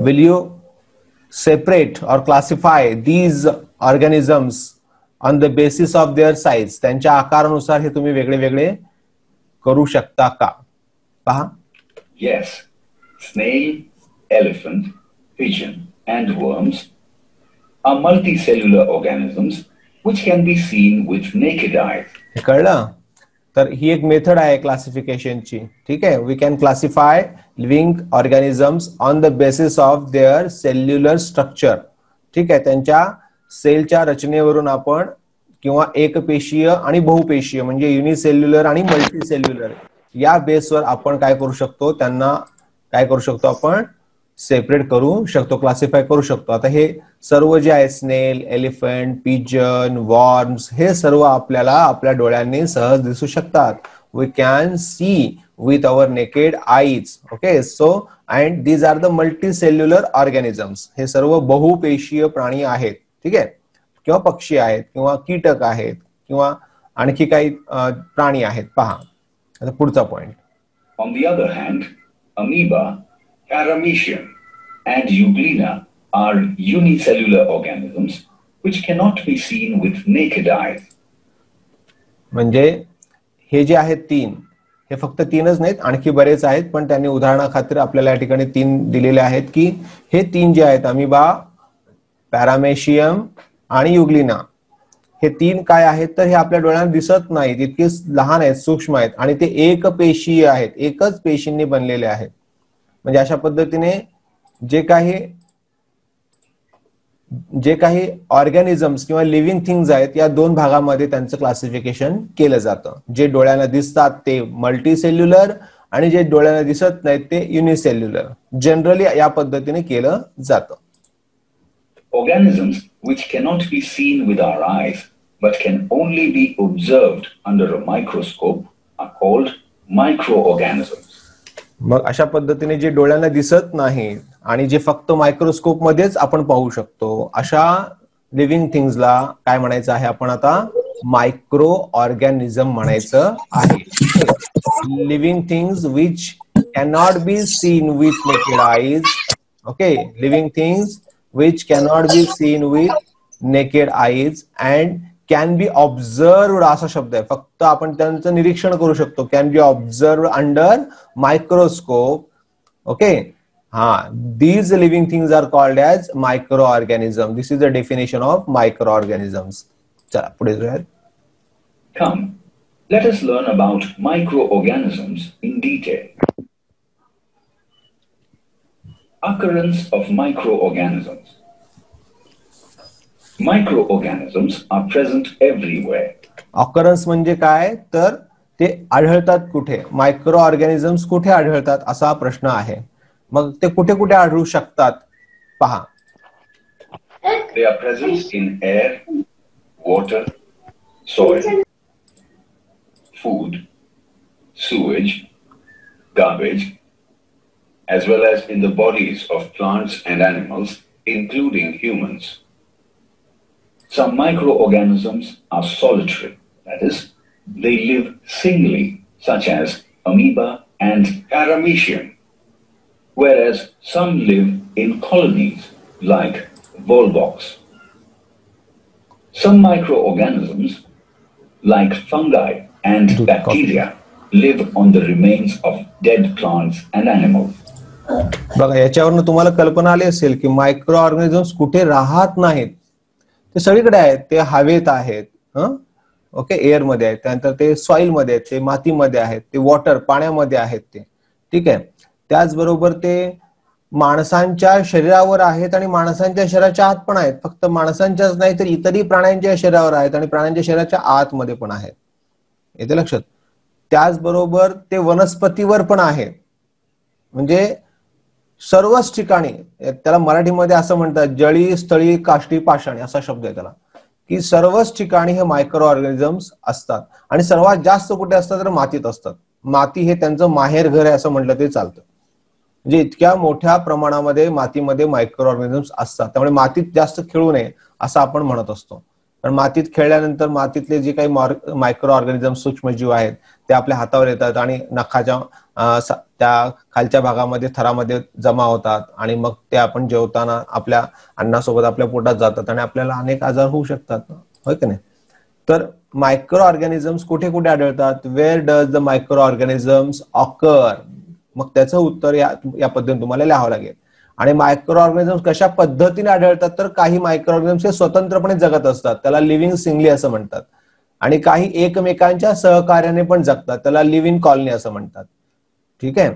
will you separate or classify these organisms on the basis of their size? त्यांच्या आकारानुसार हे तुम्ही वेगळे वेगळे करू शकता का? पहा. Yes, snail, elephant, pigeon and worms are multicellular organisms which can be seen with naked eyes. कळलं? तर ही एक मेथड आहे क्लासिफिकेशनची. ठीक आहे. We can classify living organisms on the basis of their cellular structure. ठीक आहे. त्यांच्या सेलच्या रचनेवरून आपण किंवा एकपेशीय आणि बहुपेशीय म्हणजे युनिसेल्युलर आणि मल्टीसेल्युलर या बेसवर आपण काय करू शकतो, त्यांना काय करू शकतो, आपण सेपरेट करू शकतो, क्लासिफाय करू शकतो. आता हे सर्व जे आहे स्नेल, एलिफंट, पिजन, वॉर्म्स हे सर्व आपल्याला आपल्या डोळ्यांनी सहज दिसू शकतात. We can see with our naked eyes. Okay. So and these are the multicellular organisms. हे सर्व बहुपेशीय प्राणी आहेत. ठीक आहे. किंवा पक्षी आहेत किंवा कीटक आहेत किंवा आणखी काही प्राणी आहेत. पहा आता पुढचा point. On the other hand, amoeba, paramecium and euglena are unicellular organisms which cannot be seen with naked eyes. म्हणजे हे जे आहेत तीन, हे फक्त तीनच नाहीत, आणखी बरेच आहेत, पण त्यांनी उदाहरणाखातर आपल्याला या ठिकाणी तीन दिलेले आहेत की हे तीन जे आहेत अमिबा, पॅरामेशियम आणि युग्लिना, हे तीन काय आहेत तर हे आपल्या डोळ्यांना दिसत नाहीत, इतके लहान आहेत, सूक्ष्म आहेत आणि ते एकपेशीय आहेत, एकच पेशींनी बनलेले आहेत. म्हणजे अशा पद्धतीने जे काही ऑर्गॅनिझम्स किंवा लिव्हिंग थिंग्स आहेत या दोन भागामध्ये त्यांचं क्लासिफिकेशन केलं जातं. जे डोळ्यांना दिसतात ते मल्टीसेल्युलर आणि जे डोळ्यांना दिसत नाहीत ते युनिसेल्युलर. जनरली या पद्धतीने केलं जातं. Organisms which cannot be seen with our eyes but can only be observed under a microscope are called microorganisms. मग अशा पद्धतीने जे डोळ्यांना दिसत नाहीत आणि जे फक्त मायक्रोस्कोप मध्येच आपण पाहू शकतो अशा लिव्हिंग थिंग्सला काय म्हणायचं आहे आपण आता? मायक्रो ऑर्गॅनिझम म्हणायचं आहे. Living things which cannot be seen with naked eyes. Okay. Living things which cannot be seen with naked eyes and can be observed असा शब्द आहे. फक्त आपण त्यांचं निरीक्षण करू शकतो. can be observed under microscope. Okay. these living things are called as microorganisms. This is the definition of microorganisms. चला पुढे जाऊयात. Come, let us learn about microorganisms in detail. Occurrence of microorganisms. Microorganisms are present everywhere. Occurrence म्हणजे काय तर ते आढळतात कुठे, micro organisms कुठे आढळतात असा प्रश्न आहे. मग ते कुठे कुठे आढळू शकतात पहा. They are present in air, water, soil, food, sewage, garbage, as well as in the bodies of plants and animals, including humans. Some microorganisms are solitary, that is, they live singly, such as amoeba and paramecium, whereas some live in colonies, like volvox. Some microorganisms, like fungi and bacteria, live on the remains of dead plants and animals. बघा याच्यावरून तुम्हाला कल्पना आली असेल की micro organisms कुठे राहत नाहीत. ते सगळीकडे आहेत. ते हवेत आहेत, ओके, एअर मध्ये आहेत, त्यानंतर ते सॉइल मध्ये आहेत, ते मातीमध्ये आहेत, ते वॉटर पाण्यामध्ये आहेत ते. ठीक आहे. त्याचबरोबर ते माणसांच्या शरीरावर आहेत आणि माणसांच्या शरीराच्या आत पण आहेत. फक्त माणसांच्याच नाही तर इतरही प्राण्यांच्या शरीरावर आहेत आणि प्राण्यांच्या शरीराच्या आतमध्ये पण आहेत. येते लक्षात. त्याचबरोबर ते वनस्पतीवर पण आहेत. म्हणजे सर्वच ठिकाणी, त्याला मराठीमध्ये असं म्हणतात जळी स्थळी काष्टी पाषाणी असा शब्द आहे त्याला, की सर्वच ठिकाणी हे मायक्रो ऑर्गॅनिझम्स असतात. आणि सर्वात जास्त कुठे असतात तर मातीत असतात. माती हे त्यांचं माहेर घर आहे असं म्हटलं तरी चालतं. म्हणजे इतक्या मोठ्या प्रमाणामध्ये मातीमध्ये मायक्रो ऑर्गॅनिझम्स असतात. त्यामुळे मातीत जास्त खेळू नये असं आपण म्हणत असतो. कारण मातीत खेळल्यानंतर मातीतले जे काही मायक्रो ऑर्गॅनिझम सूक्ष्मजीव आहेत ते आपल्या हातावर येतात आणि नखाच्या त्या खालच्या भागामध्ये थरामध्ये जमा होतात आणि मग ते आपण जेवताना आपल्या अन्नासोबत आपल्या पोटात जातात आणि आपल्याला अनेक आजार होऊ शकतात, होय की नाही. तर मायक्रो ऑर्गॅनिझम्स कुठे कुठे आढळतात, where does the micro organisms occur, मग त्याचं उत्तर या पद्धतीने तुम्हाला लिहावं लागेल. आणि मायक्रो ऑर्गॅनिझम्स कशा पद्धतीने आढळतात, तर काही मायक्रो ऑर्गॅनिझम्स हे स्वतंत्रपणे जगत असतात, त्याला लिव्हिंग सिंगली असं म्हणतात. आणि काही एकमेकांच्या सहकार्याने पण जगतात, त्याला लिव्हिंग कॉलनी असं म्हणतात. ठीक आहे.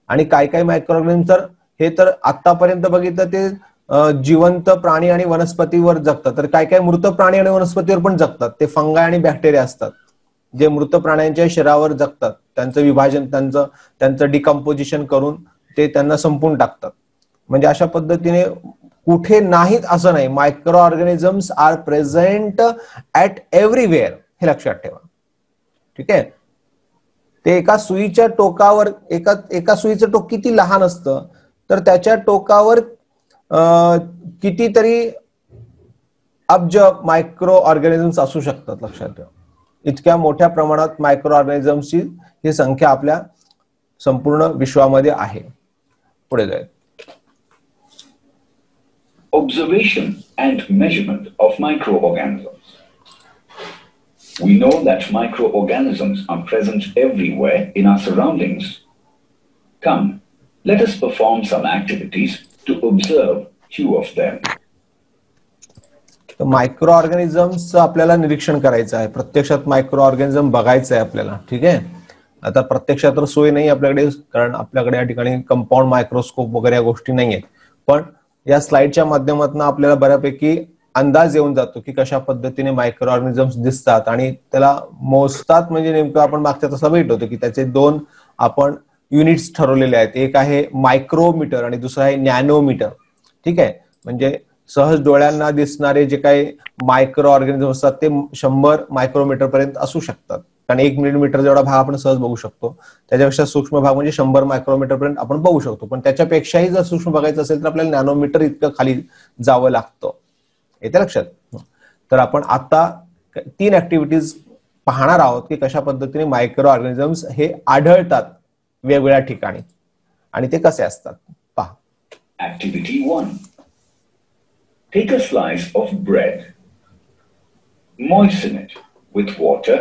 आणि काही काही मायक्रो ऑर्गॅनिझम तर हे तर आतापर्यंत बघितलं ते जिवंत प्राणी आणि वनस्पतीवर जगतात, तर काही काही मृत प्राणी आणि वनस्पतीवर पण जगतात. ते फंगाय आणि बॅक्टेरिया असतात जे मृत प्राण्यांच्या शरीरावर जगतात, त्यांचं विभाजन त्यांचं डिकम्पोजिशन करून ते त्यांना संपून टाकतात. म्हणजे अशा पद्धतीने कुठे नाहीत असं नाही, micro organisms are present at everywhere, हे लक्षात ठेवा. ठीक आहे. ते एका सुईच्या टोकावर, एका सुईचं टोक किती लहान असतं, तर त्याच्या टोकावर कितीतरी अब्ज मायक्रो ऑर्गॅनिझम्स असू शकतात, लक्षात ठेवा. इतक्या मोठ्या प्रमाणात मायक्रो ऑर्गॅनिझम्सची ही संख्या आपल्या संपूर्ण विश्वामध्ये आहे. पुढे जाईल. Observation and measurement of microorganisms. We know that microorganisms are present everywhere in our surroundings. Come, let us perform some activities to observe few of them. Micro organisms आपल्याला निरीक्षण करायचं आहे, प्रत्यक्षात मायक्रो ऑर्गॅनिझम बघायचं आहे आपल्याला. ठीक आहे. आता प्रत्यक्षात तर सोय नाही आपल्याकडे, कारण आपल्याकडे या ठिकाणी कंपाऊंड मायक्रोस्कोप वगैरे या गोष्टी नाही आहेत. पण या स्लाइडच्या माध्यमातून आपल्याला बऱ्यापैकी अंदाज येऊन जातो की कशा पद्धतीने मायक्रो ऑर्गॅनिझम्स दिसतात आणि त्याला मोजतात. म्हणजे नेमकं आपण मागच्या तसं भेट होतो की त्याचे दोन आपण युनिट्स ठरवलेले आहेत, एक आहे मायक्रोमीटर आणि दुसरं आहे नॅनोमीटर. ठीक आहे. म्हणजे सहज डोळ्यांना दिसणारे जे काही मायक्रो ऑर्गॅनिझम असतात ते 100 मायक्रोमीटर पर्यंत असू शकतात, कारण 1 मिलीमीटर जेवढा भाग आपण सहज बघू शकतो, त्याच्यापेक्षा सूक्ष्म भाग म्हणजे 100 मायक्रोमीटर पर्यंत आपण बघू शकतो. पण त्याच्यापेक्षाही जर सूक्ष्म बघायचं असेल तर आपल्याला नॅनोमीटर इतकं खाली जावं लागतं. येते लक्षात. तर आपण आता 3 ऍक्टिव्हिटीज पाहणार आहोत की कशा पद्धतीने मायक्रो ऑर्गॅनिझम्स हे आढळतात वेगवेगळ्या ठिकाणी आणि ते कसे असतात पहा. Activity 1. Take a slice of bread. Moisten it with water.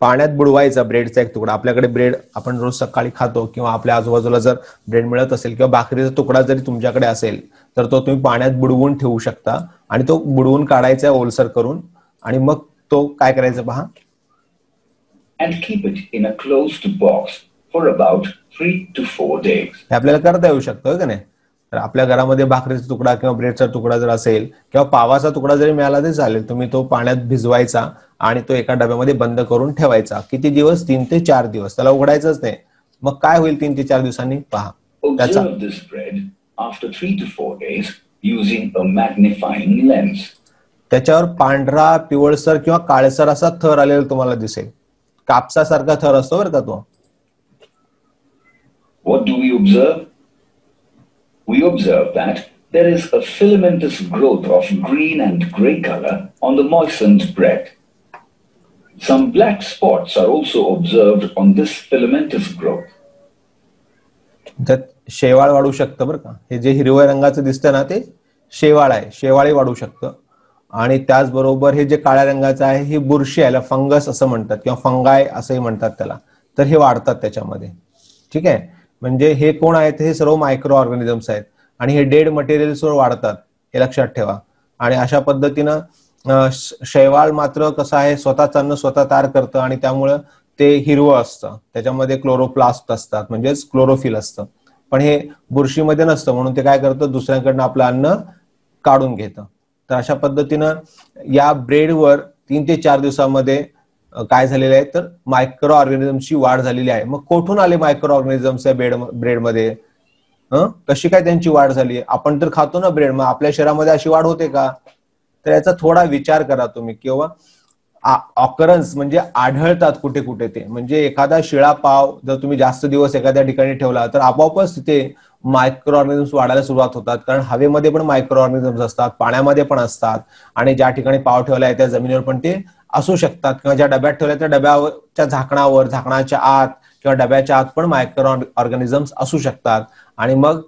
पाण्यात बुडवायचा ब्रेडचा एक तुकडा. आपल्याकडे ब्रेड आपण रोज सकाळी खातो किंवा आपल्या आजूबाजूला जर ब्रेड मिळत असेल किंवा भाकरीचा तुकडा जरी तुमच्याकडे असेल तर तो तुम्ही पाण्यात बुडवून ठेवू शकता आणि तो बुडवून काढायचा ओलसर करून आणि मग तो काय करायचं पहा. And keep it in a closed box for about 3 to 4 days. हे आपल्याला करता येऊ शकतं का नाही. तर आपल्या घरामध्ये भाकरीचा तुकडा किंवा ब्रेडचा तुकडा जर असेल किंवा पावाचा तुकडा जरी मिळाला तरी चालेल, तुम्ही तो पाण्यात भिजवायचा आणि तो एका डब्यामध्ये बंद करून ठेवायचा. किती दिवस? 3 ते 4 दिवस. त्याला उघडायचंच नाही. मग काय होईल 3 ते 4 दिवसांनी पहा. Observe this bread after 3 to 4 days using a magnifying lens. त्याच्यावर पांढरा, पिवळसर किंवा काळसर असा थर आलेला तुम्हाला दिसेल. कापसासारखा थर असतो बरं का तो. What do we observe? We observe that there is a filamentous growth of green and gray color on the moistened bread. Some black spots are also observed on this filamentous growth. त्यात शेवाळ वाढू शकतं बरं का. हे जे हिरव्या रंगाचं दिसतं ना ते शेवाळ आहे, शेवाळी वाढू शकतं. आणि त्याचबरोबर हे जे काळ्या रंगाचं आहे ही बुरशी आहे, फंगस असं म्हणतात किंवा फंगाय असंही म्हणतात त्याला. तर हे वाढतात त्याच्यामध्ये. ठीक आहे. म्हणजे हे कोण आहेत? हे सर्व मायक्रो ऑर्गॅनिझम्स आहेत आणि हे डेड मटेरियल्सवर वाढतात, हे लक्षात ठेवा. आणि अशा पद्धतीनं शैवाळ मात्र कसं आहे, स्वतःच अन्न स्वतः तयार करतं आणि त्यामुळं ते हिरवं असतं. त्याच्यामध्ये क्लोरोप्लास्ट असतात म्हणजेच क्लोरोफिल असतं. पण हे बुरशीमध्ये नसतं म्हणून ते काय करतं, दुसऱ्यांकडनं आपलं अन्न काढून घेतं. तर अशा पद्धतीनं या ब्रेडवर 3 ते 4 दिवसामध्ये काय झालेलं आहे तर मायक्रो ऑर्गॅनिझमची वाढ झालेली आहे. मग कुठून आले मायक्रो ऑर्गॅनिझम्स या ब्रेडमध्ये? कशी काय त्यांची वाढ झाली? आपण तर खातो ना ब्रेड, मग आपल्या शरीरामध्ये अशी वाढ होते का? तर याचा थोडा विचार करा तुम्ही. किंवा ऑकरन्स म्हणजे आढळतात कुठे कुठे ते. म्हणजे एखादा शिळा पाव जर तुम्ही जास्त दिवस एखाद्या ठिकाणी ठेवला तर आपोआपच तिथे मायक्रो ऑर्गॅनिझम्स वाढायला सुरुवात होतात, कारण हवेमध्ये पण मायक्रो ऑर्गॅनिझम्स असतात, पाण्यामध्ये पण असतात, आणि ज्या ठिकाणी पाव ठेवला आहे त्या जमिनीवर पण ते असू शकतात, किंवा ज्या डब्यात ठेवल्या त्या डब्याच्या झाकणावर, झाकणाच्या आत किंवा डब्याच्या आत पण मायक्रो ऑर्गॅनिझम्स असू शकतात. आणि मग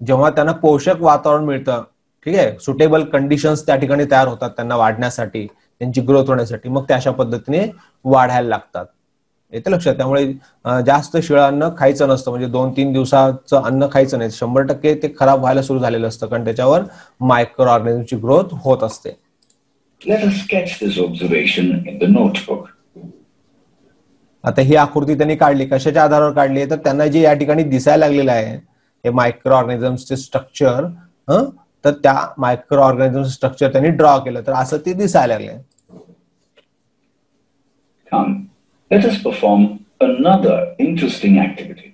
जेव्हा त्यांना पोषक वातावरण मिळतं, ठीक आहे, सुटेबल कंडिशन्स त्या ठिकाणी तयार होतात त्यांना वाढण्यासाठी, त्यांची ग्रोथ होण्यासाठी, मग त्या अशा पद्धतीने वाढायला लागतात. येते लक्षात? त्यामुळे जास्त शिळं अन्न खायचं नसतं, म्हणजे 2-3 दिवसाचं अन्न खायचं नाही. 100% ते खराब व्हायला सुरू झालेलं असतं, कारण त्याच्यावर मायक्रो ऑर्गॅनिझमची ग्रोथ होत असते. Let us sketch this observation in the notebook. आता ही आकृती त्यांनी काढली, कशाच्या आधारावर काढली? तर त्यांना जे या ठिकाणी दिसायला लागलेलं आहे हे मायक्रो ऑर्गॅनिझमचे स्ट्रक्चर, तर त्या मायक्रो ऑर्गॅनिझम स्ट्रक्चर त्यांनी ड्रॉ केलं, तर असं ते दिसायला लागले. Come, let us perform another interesting activity.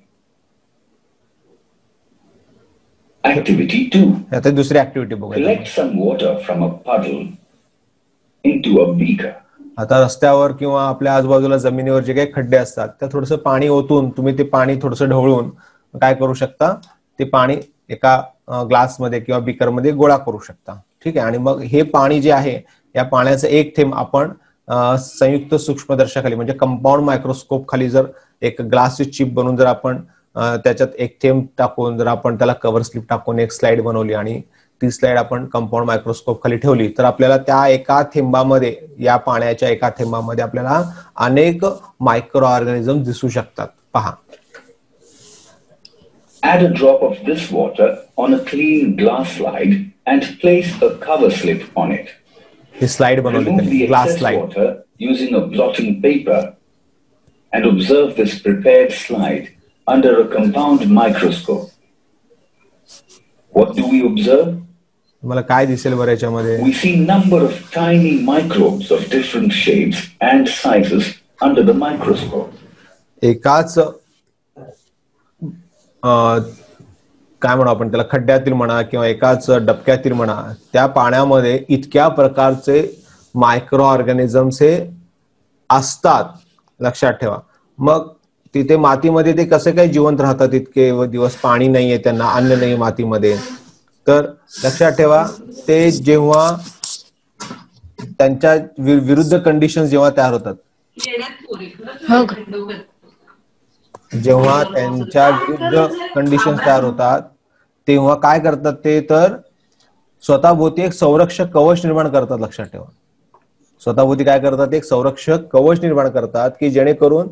Activity 2. आता दुसरी ऍक्टिव्हिटी बघूया. Collect some water from a puddle into a beaker. आता रस्त्यावर किंवा आपल्या आजूबाजूला जमिनीवर जे काही खड्डे असतात त्या थोडंसं पाणी ओतून तुम्ही ते पाणी थोडंसं ढवळून काय करू शकता, ते पाणी एका ग्लासमध्ये किंवा बीकरमध्ये गोळा करू शकता. ठीक आहे. आणि मग हे पाणी जे आहे, या पाण्याचं एक थेंब आपण संयुक्त सूक्ष्मदर्शकाखाली म्हणजे कंपाऊंड मायक्रोस्कोप खाली जर एक ग्लासची चिप बनवून जर आपण त्याच्यात एक थेंब टाकून जर आपण त्याला कव्हर स्लिप टाकून एक स्लाइड बनवली आणि ती स्लाइड आपण कंपाऊंड मायक्रोस्कोप खाली ठेवली, तर आपल्याला त्या एका थेंबामध्ये, या पाण्याच्या एका थेंबामध्ये आपल्याला अनेक मायक्रो ऑर्गॅनिझम दिसू शकतात. पहा. Add a drop of this water on a clean glass slide and place a cover slip on it. He slide बनवली Remove the glass excess slide. water using a blotting paper and observe this prepared slide under a compound microscope. What do we observe? मला काय दिसेल बरं याच्यामध्ये? We see number of tiny microbes of different shapes and sizes under the microscope. एकाच काय म्हणू आपण त्याला, खड्ड्यातील म्हणा किंवा एकाच डबक्यातील म्हणा, त्या पाण्यामध्ये इतक्या प्रकारचे मायक्रो ऑर्गॅनिझम्स हे असतात, लक्षात ठेवा. मग तिथे मातीमध्ये ते कसे काय जिवंत राहतात? इतके दिवस पाणी नाहीये त्यांना, अन्न नाही मातीमध्ये, तर लक्षात ठेवा ते जेव्हा त्यांच्या विरुद्ध कंडिशन जेव्हा तयार होतात, जेव्हा त्यांच्या विरुद्ध कंडिशन तयार होतात, तेव्हा काय करतात ते, तर स्वतःभोवती एक संरक्षक कवच निर्माण करतात. लक्षात ठेवा, स्वतःभोवती काय करतात? एक संरक्षक कवच निर्माण करतात की जेणेकरून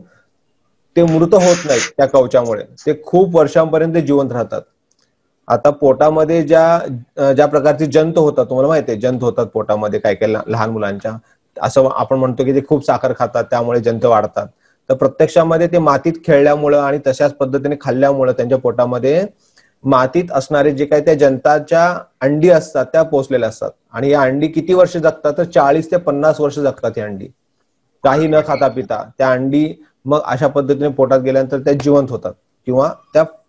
ते मृत होत नाहीत. त्या कवचामुळे ते खूप वर्षांपर्यंत जिवंत राहतात. आता पोटामध्ये ज्या प्रकारचे जंत होतात, तुम्हाला माहिती आहे जंत होतात पोटामध्ये काय काय लहान मुलांच्या, असं आपण म्हणतो की ते खूप साखर खातात त्यामुळे जंत वाढतात. तर प्रत्यक्षामध्ये ते मातीत खेळल्यामुळं आणि तशाच पद्धतीने खाल्ल्यामुळं त्यांच्या पोटामध्ये मातीत असणारे जे काही त्या जंताच्या अंडी असतात त्या पोचलेल्या असतात. आणि या अंडी किती वर्ष जगतात? तर 40 ते 50 वर्ष जगतात या अंडी, काही न खाता पिता. त्या अंडी मग अशा पद्धतीने पोटात गेल्यानंतर त्या जिवंत होतात किंवा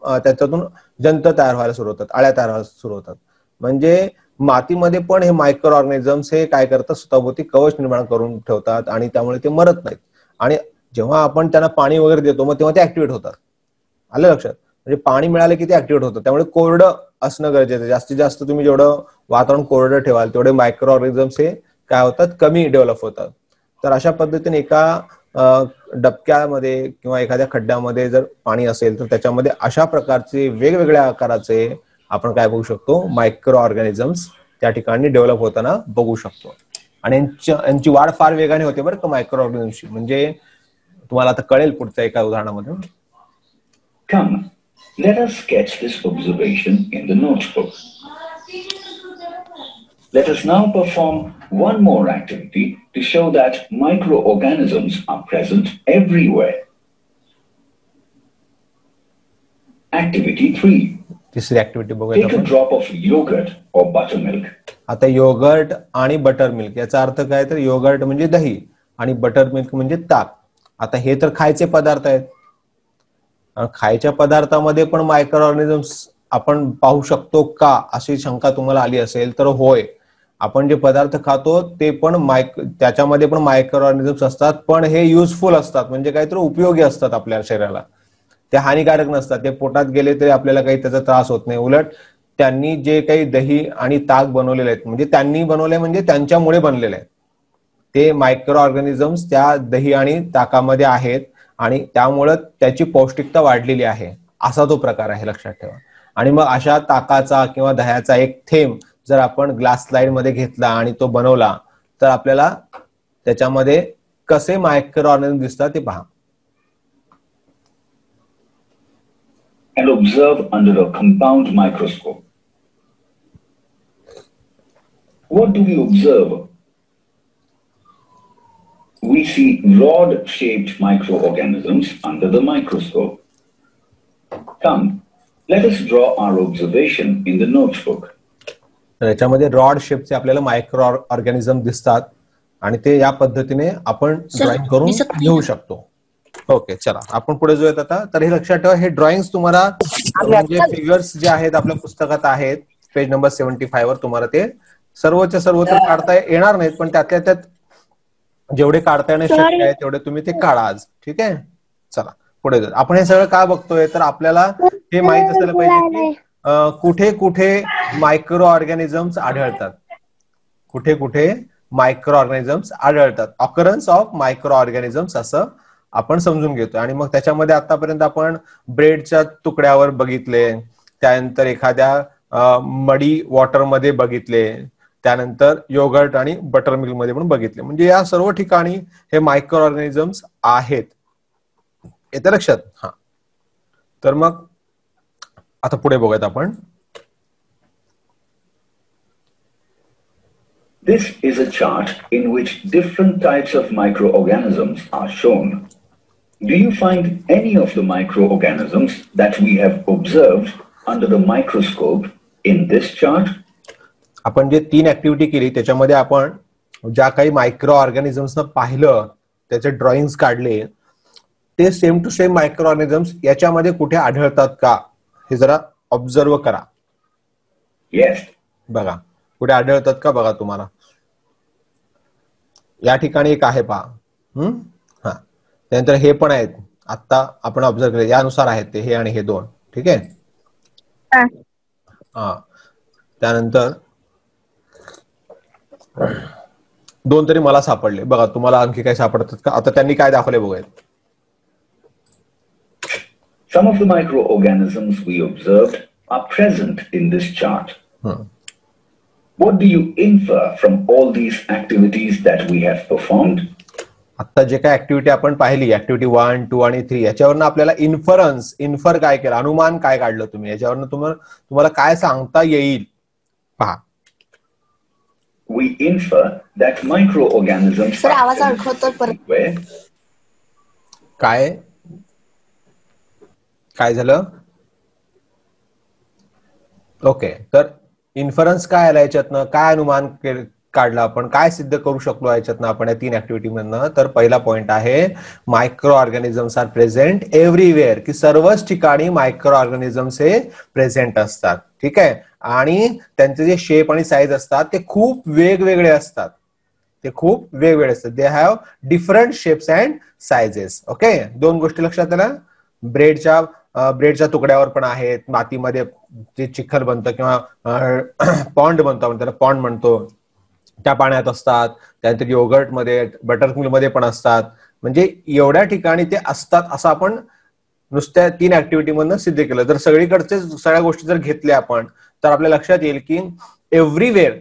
त्याच्यातून जंत तयार व्हायला सुरू होतात, अळ्या तयार व्हायला सुरू होतात. म्हणजे मातीमध्ये पण हे मायक्रो ऑर्गॅनिझम्स हे काय करतात? स्वतःभोवती कवच निर्माण करून ठेवतात आणि त्यामुळे ते मरत नाहीत. आणि जेव्हा आपण त्यांना पाणी वगैरे देतो मग तेव्हा ते ऍक्टिव्हेट होतात. आलं लक्षात? म्हणजे पाणी मिळालं की ते ऍक्टिव्हेट होतं. त्यामुळे कोरडं असणं गरजेचं आहे. जास्तीत जास्त तुम्ही जेवढं वातावरण कोरडं ठेवाल तेवढे मायक्रो ऑर्गॅनिझम्स हे काय होतात? कमी डेव्हलप होतात. तर अशा पद्धतीने एका डबक्यामध्ये किंवा एखाद्या खड्ड्यामध्ये जर पाणी असेल तर त्याच्यामध्ये अशा प्रकारचे वेगवेगळ्या आकाराचे आपण काय बघू शकतो? मायक्रो ऑर्गॅनिझम्स त्या ठिकाणी डेव्हलप होताना बघू शकतो. आणि यांची वाढ फार वेगाने होते बरं का मायक्रो ऑर्गॅनिझमची. म्हणजे तुम्हाला आता कळेल पुढच्या एका उदाहरणामध्ये. Come, let us sketch this observation in the notebook. Let us now perform one more activity to show that microorganisms are present everywhere. Activity 3. तिसरी ऍक्टिव्हिटी बघूया. Take a drop of yogurt or buttermilk. आता yogurt आणि butter milk याचा अर्थ काय? तर yogurt म्हणजे दही आणि बटर मिल्क म्हणजे ताक. आता हे तर खायचे पदार्थ आहेत. खायच्या पदार्थामध्ये पण मायक्रो ऑर्गॅनिझम्स आपण पाहू शकतो का, अशी शंका तुम्हाला आली असेल तर होय. आपण जे पदार्थ खातो ते पण त्याच्यामध्ये पण मायक्रो ऑर्गॅनिझम्स असतात, पण हे युजफुल असतात, म्हणजे काहीतरी उपयोगी असतात आपल्या शरीराला. ते हानिकारक नसतात, ते पोटात गेले तरी आपल्याला काही त्याचा त्रास होत नाही. उलट त्यांनी जे काही दही आणि ताक बनवलेले आहेत, म्हणजे त्यांनी बनवले म्हणजे त्यांच्यामुळे बनलेले आहेत, ते मायक्रो ऑर्गॅनिझम्स त्या दही आणि ताकामध्ये आहेत आणि त्यामुळं त्याची पौष्टिकता वाढलेली आहे, असा तो प्रकार आहे, लक्षात ठेवा. आणि मग अशा ताकाचा किंवा दह्याचा एक थेंब जर आपण ग्लास स्लाइड मध्ये घेतला आणि तो बनवला तर आपल्याला त्याच्यामध्ये कसे मायक्रो ऑर्गॅनिझम दिसतात ते पहा. And observe under a compound microscope. What do we observe? We see rod-shaped microorganisms under the microscope. Come, let us draw our observation in the notebook. तर याच्यामध्ये रॉड शेपचे आपल्याला मायक्रो ऑर्गॅनिझम दिसतात आणि ते या पद्धतीने आपण ड्रॉइंग करून घेऊ शकतो. ओके, चला आपण पुढे जाऊयात आता. तर हे लक्षात ठेवा, हे ड्रॉइंग्स तुम्हाला म्हणजे फिगर्स जे आहेत आपल्या पुस्तकात आहेत, पेज नंबर 75 वर तुम्हाला ते सर्वच्या सर्व तर काढता येणार नाहीत, पण त्यातल्या त्यात जेवढे काढता येणं शक्य आहे तेवढे तुम्ही ते काढा आज. ठीक आहे, चला पुढे जाऊ. आपण हे सगळं का बघतोय तर आपल्याला हे माहित असायला पाहिजे की कुठे कुठे मायक्रो ऑर्गॅनिझम्स आढळतात, कुठे कुठे मायक्रो ऑर्गॅनिझम्स आढळतात, ऑकरन्स ऑफ मायक्रो ऑर्गॅनिझम्स असं आपण समजून घेतो. आणि मग त्याच्यामध्ये आतापर्यंत आपण ब्रेडच्या तुकड्यावर बघितले, त्यानंतर एखाद्या मडी वॉटरमध्ये बघितले, त्यानंतर योगर्ट आणि बटर मिल्क मध्ये पण बघितले. म्हणजे या सर्व ठिकाणी हे मायक्रो ऑर्गॅनिझम्स आहेत, येते लक्षात. हा, तर मग आता पुढे बघूयात आपण. This is a chart in which different types of microorganisms are shown. Do you find any of the microorganisms that we have observed under the microscope in this chart? आपण जे 3 ऍक्टिव्हिटी केली त्याच्यामध्ये आपण ज्या काही मायक्रो ऑर्गॅनिझम्सना पाहिलं, त्याचे drawings काढले, ते same to same micro organisms याच्यामध्ये कुठे आढळतात का हे जरा ऑब्झर्व करा. Yes. बघा कुठे आढळतात का बघा तुम्हाला. या ठिकाणी एक आहे पहा. हा, त्यानंतर हे पण आहेत, आता आपण ऑब्झर्व केले यानुसार आहेत ते, हे आणि हे दोन. ठीक आहे. हा, त्यानंतर दोन तरी मला सापडले. बघा तुम्हाला आणखी काय सापडतात का. आता त्यांनी काय दाखवले बघूयात. Some of the microorganisms we observed are present in this chart. What do you infer from all these activities that we have performed? आता जे काय ऍक्टिव्हिटी आपण पाहिली, ऍक्टिव्हिटी 1, 2 आणि 3, याच्यावरनं आपल्याला इन्फर काय केलं, अनुमान काय काढलं तुम्ही, याच्यावरनं तुम्हाला काय सांगता येईल पहा. We infer that microorganisms sir आवाज अडखळतो where काय झालं. ओके, तर इन्फरन्स काय आला याच्यातनं, काय अनुमान काढला आपण, काय सिद्ध करू शकलो याच्यातनं आपण या 3 ऍक्टिव्हिटी मधनं. तर पहिला पॉइंट आहे micro organisms are present everywhere, की सर्वच ठिकाणी मायक्रो ऑर्गॅनिझम्स हे प्रेझेंट असतात. ठीक आहे, आणि त्यांचे जे शेप आणि साईज असतात ते खूप वेगवेगळे असतात, ते खूप वेगवेगळे असतात. They have different shapes and sizes. Okay, 2 गोष्टी लक्षात आल्या. ब्रेडच्या तुकड्यावर पण आहेत, मातीमध्ये जे चिखल बनतं किंवा पॉन्ड बनतो, आपण त्याला पॉन्ड म्हणतो, त्या पाण्यात असतात. त्यानंतर योगर्ट मध्ये, बटर मिल्क मध्ये पण असतात. म्हणजे एवढ्या ठिकाणी ते असतात असं आपण नुसत्या 3 ऍक्टिव्हिटी मधनं सिद्ध केलं. जर सगळीकडचे सगळ्या गोष्टी जर घेतल्या आपण तर आपल्या लक्षात येईल की एव्हरीवेअर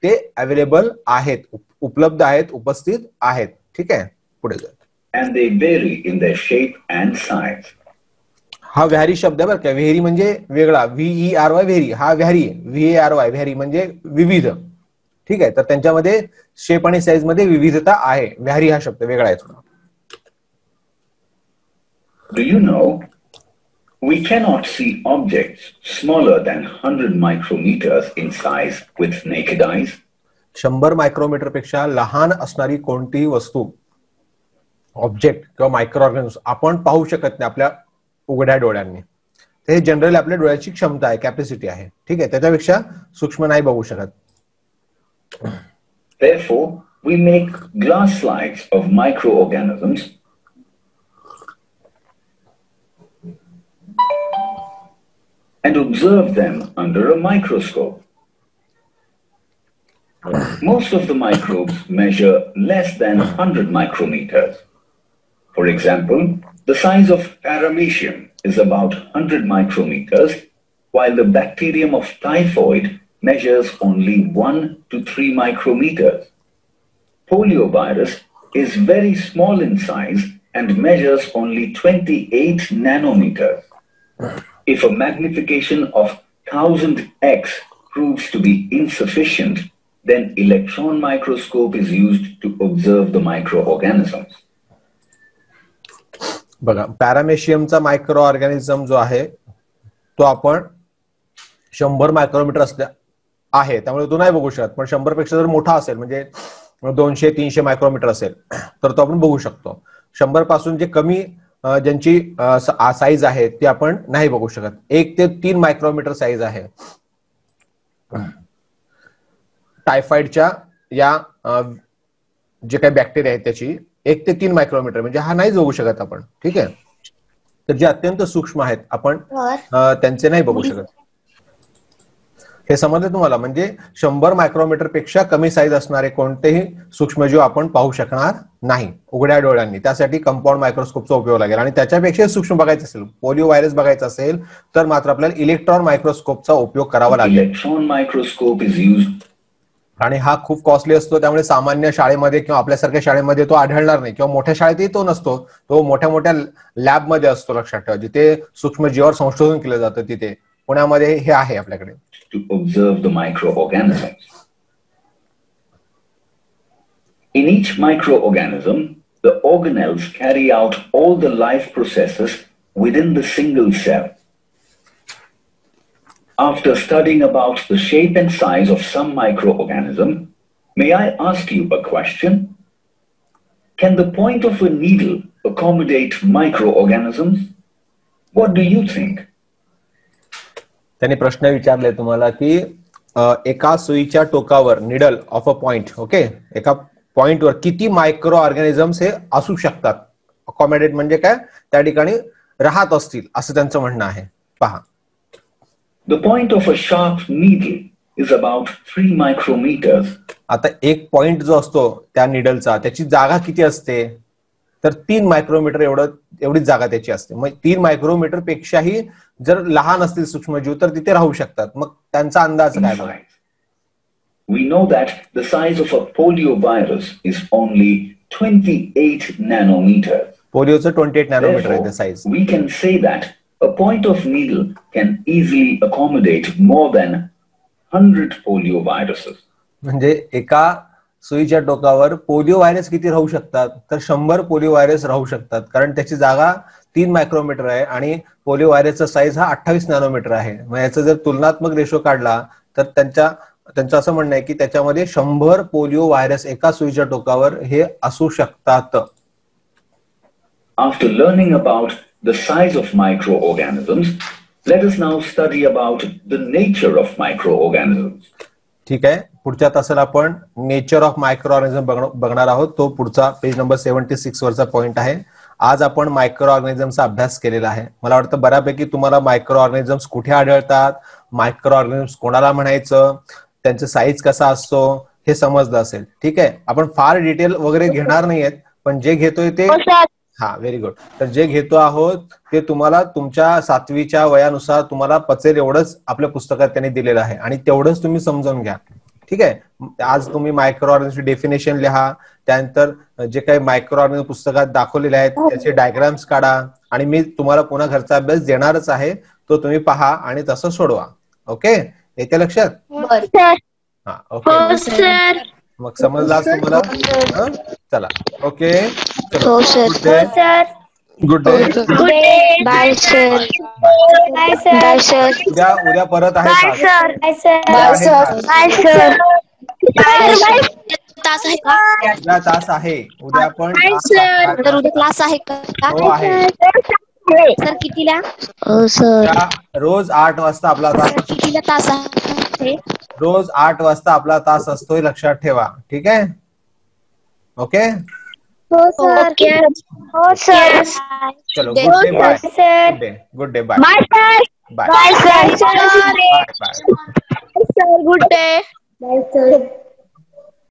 ते अवेलेबल आहेत, उपलब्ध आहेत, उपस्थित आहेत. ठीक आहे, पुढे जाऊ. And they vary in their shape and size. हा व्हॅरी शब्द आहे बरं का. व्हेरी म्हणजे वेगळा, VERY व्हेरी, हा व्हॅरी, VARY व्हॅरी म्हणजे विविध. ठीक आहे, तर त्यांच्यामध्ये शेप आणि साईज मध्ये विविधता आहे. व्हॅरी हा शब्द वेगळा आहे थोडा. Do you know we cannot see objects smaller than 100 micrometers in size with naked eyes? 100 micrometre पेक्षा लहान असणारी कोणतीही वस्तू, ऑब्जेक्ट किंवा मायक्रो ऑर्गॅनिझम आपण पाहू शकत नाही आपल्या उघड्या डोळ्यांनी. ते जनरली आपल्या डोळ्याची क्षमता आहे, कॅपॅसिटी आहे. ठीक आहे, त्याच्यापेक्षा सूक्ष्म नाही बघू शकत. Therefore, we make glass slides of microorganisms and observe them under a microscope. Most of the microbes measure less than 100 micrometers. For example, the size of paramecium is about 100 micrometers, while the bacterium of typhoid measures only 1 to 3 micrometers. Poliovirus is very small in size and measures only 28 nanometers. If a magnification of 1000x proves to be insufficient, then electron microscope is used to observe the microorganisms. बघा, पॅरामेशियमचा micro organism जो आहे तो आपण 100 micrometre असल्या आहे, त्यामुळे तो नाही बघू शकत. पण 100 पेक्षा जर मोठा असेल, म्हणजे 200-300 मायक्रोमीटर असेल तर तो आपण बघू शकतो. 100 पासून जे कमी ज्यांची साईज आहे ती आपण नाही बघू शकत. 1 ते 3 मायक्रोमीटर साईज आहे टायफॉइडच्या या जे काही बॅक्टेरिया आहेत त्याची. 1 ते 3 मायक्रोमीटर म्हणजे हा नाही बघू शकत आपण. ठीक आहे, तर जे अत्यंत सूक्ष्म आहेत आपण त्यांचे नाही बघू शकत. हे समजलं तुम्हाला? म्हणजे 100 मायक्रोमीटर पेक्षा कमी साईज असणारे कोणतेही सूक्ष्मजीव आपण पाहू शकणार नाही उघड्या डोळ्यांनी. त्यासाठी कंपाऊंड मायक्रोस्कोपचा उपयोग लागेल. आणि त्याच्यापेक्षा सूक्ष्म बघायचं असेल, पोलिओ व्हायरस बघायचा असेल तर मात्र आपल्याला इलेक्ट्रॉन मायक्रोस्कोपचा उपयोग करावा लागेल. इलेक्ट्रॉन मायक्रोस्कोप इज यूज्ड, आणि हा खूप कॉस्टली असतो. त्यामुळे सामान्य शाळेमध्ये किंवा आपल्यासारख्या शाळेमध्ये तो आढळणार नाही, किंवा मोठ्या शाळेतही तो नसतो. तो मोठ्या मोठ्या लॅबमध्ये असतो. लक्षात ठेवा, जिथे सूक्ष्मजीवावर संशोधन केलं जातं तिथे. पुण्यामध्ये हे आहे आपल्याकडे. to observe the microorganisms. In each microorganism, the organelles carry out all the life processes within the single cell. After studying about the shape and size of some microorganism, may I ask you a question? Can the point of a needle accommodate microorganisms? What do you think? त्यांनी प्रश्न विचारले तुम्हाला की एका सुईच्या टोकावर, needle of a point, okay, एका पॉइंटवर किती micro organisms हे असू शकतात. अकॉमोडेट म्हणजे काय, त्या ठिकाणी राहत असतील असं त्यांचं म्हणणं आहे. पहा, The point of a sharp needle is about 3 micrometers. आता एक पॉइंट जो असतो त्या निडलचा, त्याची जागा किती असते तर 3 मायक्रोमीटर एवढीच जागा त्याची असते. मग 3 मायक्रोमीटर पेक्षाही जर लहान असतील सूक्ष्मजीव तर तिथे राहू शकतात. मग त्यांचा अंदाज काय बघा. We know that the size of a poliovirus is only 28 nanometers. पोलिओचं 28 nanometre आहे size. We can say that a point of needle can easily accommodate more than 100 polioviruses. म्हणजे एका सुईच्या टोकावर पोलिओ व्हायरस किती राहू शकतात तर 100 पोलिओ व्हायरस राहू शकतात. कारण त्याची जागा 3 मायक्रोमीटर आहे आणि पोलिओ व्हायरसचा साईज हा 28 नॅनोमीटर आहे. मग याचा जर तुलनात्मक रेशो काढला तर त्यांचं असं म्हणणं आहे की त्याच्यामध्ये 100 पोलिओ व्हायरस एका सुईच्या टोकावर हे असू शकतात. After learning about the size of microorganisms, let us now study about the nature of microorganisms. ठीक आहे, पुढच्या तासाला आपण नेचर ऑफ मायक्रो ऑर्गॅनिझम बघणार आहोत. तो पुढचा पेज नंबर 76 वरचा पॉइंट आहे. आज आपण मायक्रो ऑर्गॅनिझमचा अभ्यास केलेला आहे. मला वाटतं बऱ्यापैकी तुम्हाला मायक्रो ऑर्गॅनिझम्स कुठे आढळतात, मायक्रो ऑर्गॅनिझम्स कोणाला म्हणायचं, त्यांचा साईज कसा असतो हे समजलं असेल. ठीक आहे, आपण फार डिटेल वगैरे घेणार नाहीयेत, पण जे घेतोय ते, हा, व्हेरी गुड. तर जे घेतो आहोत ते तुम्हाला तुमच्या 7वीच्या वयानुसार तुम्हाला पचेल एवढंच आपल्या पुस्तकात त्यांनी दिलेलं आहे आणि तेवढंच तुम्ही समजून घ्या. ठीक आहे, आज तुम्ही मायक्रो ऑर्गॅनिझमची डेफिनेशन लिहा, त्यानंतर जे काही मायक्रो ऑर्गॅनिझम पुस्तकात दाखवलेले आहेत त्याचे डायग्राम्स काढा आणि मी तुम्हाला पुन्हा घरचा अभ्यास देणारच आहे, तो तुम्ही पहा आणि तसं सोडवा. ओके, येते लक्षात? हा, ओके, मग समजलाच तुम्हाला? चला, ओके, चलो, गुड डे. Bye sir. उद्या परत आहे तास आहे का? उद्या तास आहे. उद्या पण तर उद्या क्लास आहे का? हो आहे. सर कितीला? सर रोज 8 वाजता आपला तास. कितीला तास आहे? रोज 8 वाजता आपला तास असतोय, लक्षात ठेवा. ठीक आहे, ओके. हो सर. चलो, good day, bye. Good day, bye. Bye bye sir. Bye bye. Sir good day. Bye sir.